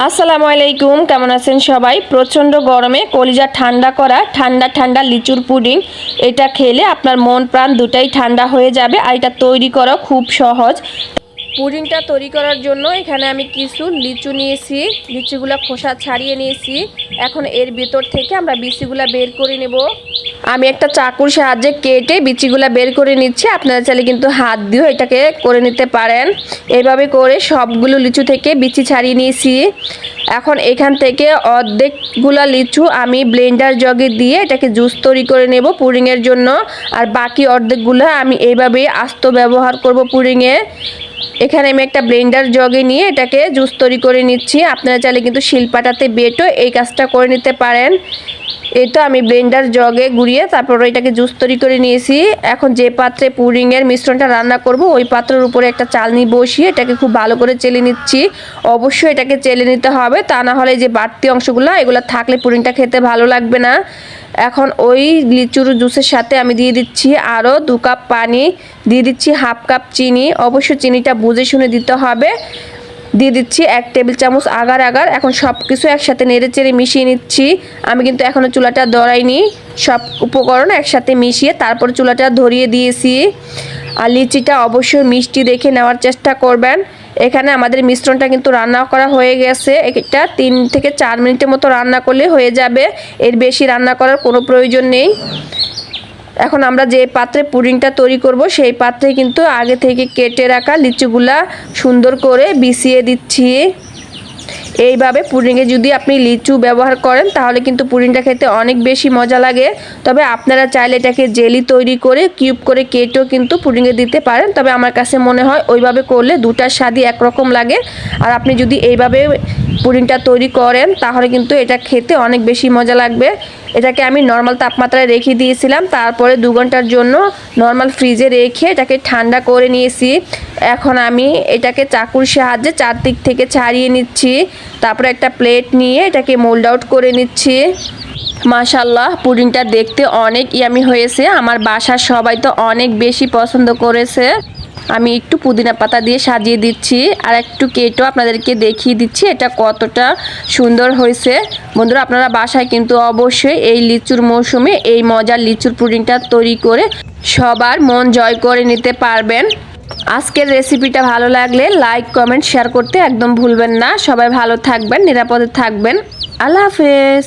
আসসালামু আলাইকুম, কেমন আছেন সবাই? প্রচণ্ড গরমে কলিজা ঠান্ডা করা ঠান্ডা ঠান্ডা লিচুর পুডিং, এটা খেলে আপনার মন প্রাণ দুটাই ঠান্ডা হয়ে যাবে। আর এটা তৈরি করা খুব সহজ। পুডিংটা তৈরি করার জন্য এখানে আমি কিছু লিচু নিয়েছি, লিচুগুলো খোসা ছাড়িয়ে নিয়েছি। এখন এর ভিতর থেকে আমরা বিচিগুলো বের করে নেব। আমি একটা চাকুর সাহায্যে কেটে বিচিগুলো বের করে নিচ্ছি। আপনারা চাইলে কিন্তু হাত দিয়েও এটাকে করে নিতে পারেন। এইভাবে করে সবগুলো লিচু থেকে বিচি ছাড়িয়ে নিয়েছি। এখন এখান থেকে অর্ধেকগুলো লিচু আমি ব্লেন্ডার জগে দিয়ে এটাকে জুস তৈরি করে নেব পুডিংয়ের জন্য। আর বাকি অর্ধেকগুলো আমি এইভাবে আস্ত ব্যবহার করব পুডিংয়ে। এখানে আমি একটা ব্লেন্ডার জগে নিয়ে এটাকে জুস তৈরি করে নিচ্ছি। আপনারা চাইলে কিন্তু শিলপাটাতে বেটে এই কাজটা করে নিতে পারেন। এই তো আমি ব্লেন্ডার জগে গুঁড়িয়ে তারপর এটাকে জুস তৈরি করে নিয়েছি। এখন যে পাত্রে পুডিংয়ের মিশ্রণটা রান্না করব ওই পাত্রের উপরে একটা চালনি বসিয়ে এটাকে খুব ভালো করে চেলে নিচ্ছি। অবশ্যই এটাকে চেলে নিতে হবে, তা না হলে যে বাড়তি অংশগুলো এগুলো থাকলে পুডিংটা খেতে ভালো লাগবে না। এখন ওই লিচুর জুসের সাথে আমি দিয়ে দিচ্ছি আরও 2 কাপ পানি, দিয়ে দিচ্ছি হাফ কাপ চিনি। অবশ্যই চিনিটা বুঝে শুনে দিতে হবে। দিয়ে দিচ্ছি 1 টেবিল চামচ আগার। এখন সব কিছু একসাথে নেড়ে চেড়ে মিশিয়ে নিচ্ছি। আমি কিন্তু এখনও চুলাটা ধরাইনি, সব উপকরণ একসাথে মিশিয়ে তারপর চুলাটা ধরিয়ে দিয়েছি। আর লিচিটা অবশ্যই মিষ্টি দেখে নেওয়ার চেষ্টা করবেন। এখানে আমাদের মিশ্রণটা কিন্তু রান্না করা হয়ে গেছে। এটা 3 থেকে 4 মিনিটের মতো রান্না করলে হয়ে যাবে, এর বেশি রান্না করার কোনো প্রয়োজন নেই। এখন আমরা যে পাত্রে পুডিংটা তৈরি করব সেই পাত্রে কিন্তু আগে থেকে কেটে রাখা লিচুগুলা সুন্দর করে বিছিয়ে দিচ্ছি। এইভাবে পুডিংয়ে যদি আপনি লিচু ব্যবহার করেন তাহলে কিন্তু পুডিংটা খেতে অনেক বেশি মজা লাগে। তবে আপনারা চাইলে এটাকে জেলি তৈরি করে কিউব করে কেটেও কিন্তু পুডিংয়ে দিতে পারেন। তবে আমার কাছে মনে হয় ওইভাবে করলে দুটার স্বাদই একরকম লাগে। আর আপনি যদি এইভাবে পুডিংটা তৈরি করেন তাহলে কিন্তু এটা খেতে অনেক বেশি মজা লাগবে। এটাকে আমি নর্মাল তাপমাত্রায় রেখে দিয়েছিলাম, তারপরে 2 ঘন্টার জন্য নর্মাল ফ্রিজে রেখে এটাকে ঠান্ডা করে নিয়েছি। এখন আমি এটাকে চাকুর সাহায্যে চারদিক থেকে ছাড়িয়ে নিচ্ছি। তারপরে একটা প্লেট নিয়ে এটাকে মোল্ড আউট করে নিচ্ছি। মাশাআল্লাহ, পুডিংটা দেখতে অনেক ইয়ামি হয়েছে। আমার বাসার সবাই তো অনেক বেশি পছন্দ করেছে। আমি একটু পুদিনা পাতা দিয়ে সাজিয়ে দিচ্ছি আর একটু কেটেও আপনাদেরকে দেখিয়ে দিচ্ছি এটা কতটা সুন্দর হয়েছে। বন্ধুরা, আপনারা বাসায় কিন্তু অবশ্যই এই লিচুর মৌসুমে এই মজার লিচুর পুডিংটা তৈরি করে সবার মন জয় করে নিতে পারবেন। আজকের রেসিপিটা ভালো লাগলে লাইক, কমেন্ট, শেয়ার করতে একদম ভুলবেন না। সবাই ভালো থাকবেন, নিরাপদে থাকবেন। আল্লাহ হাফেজ।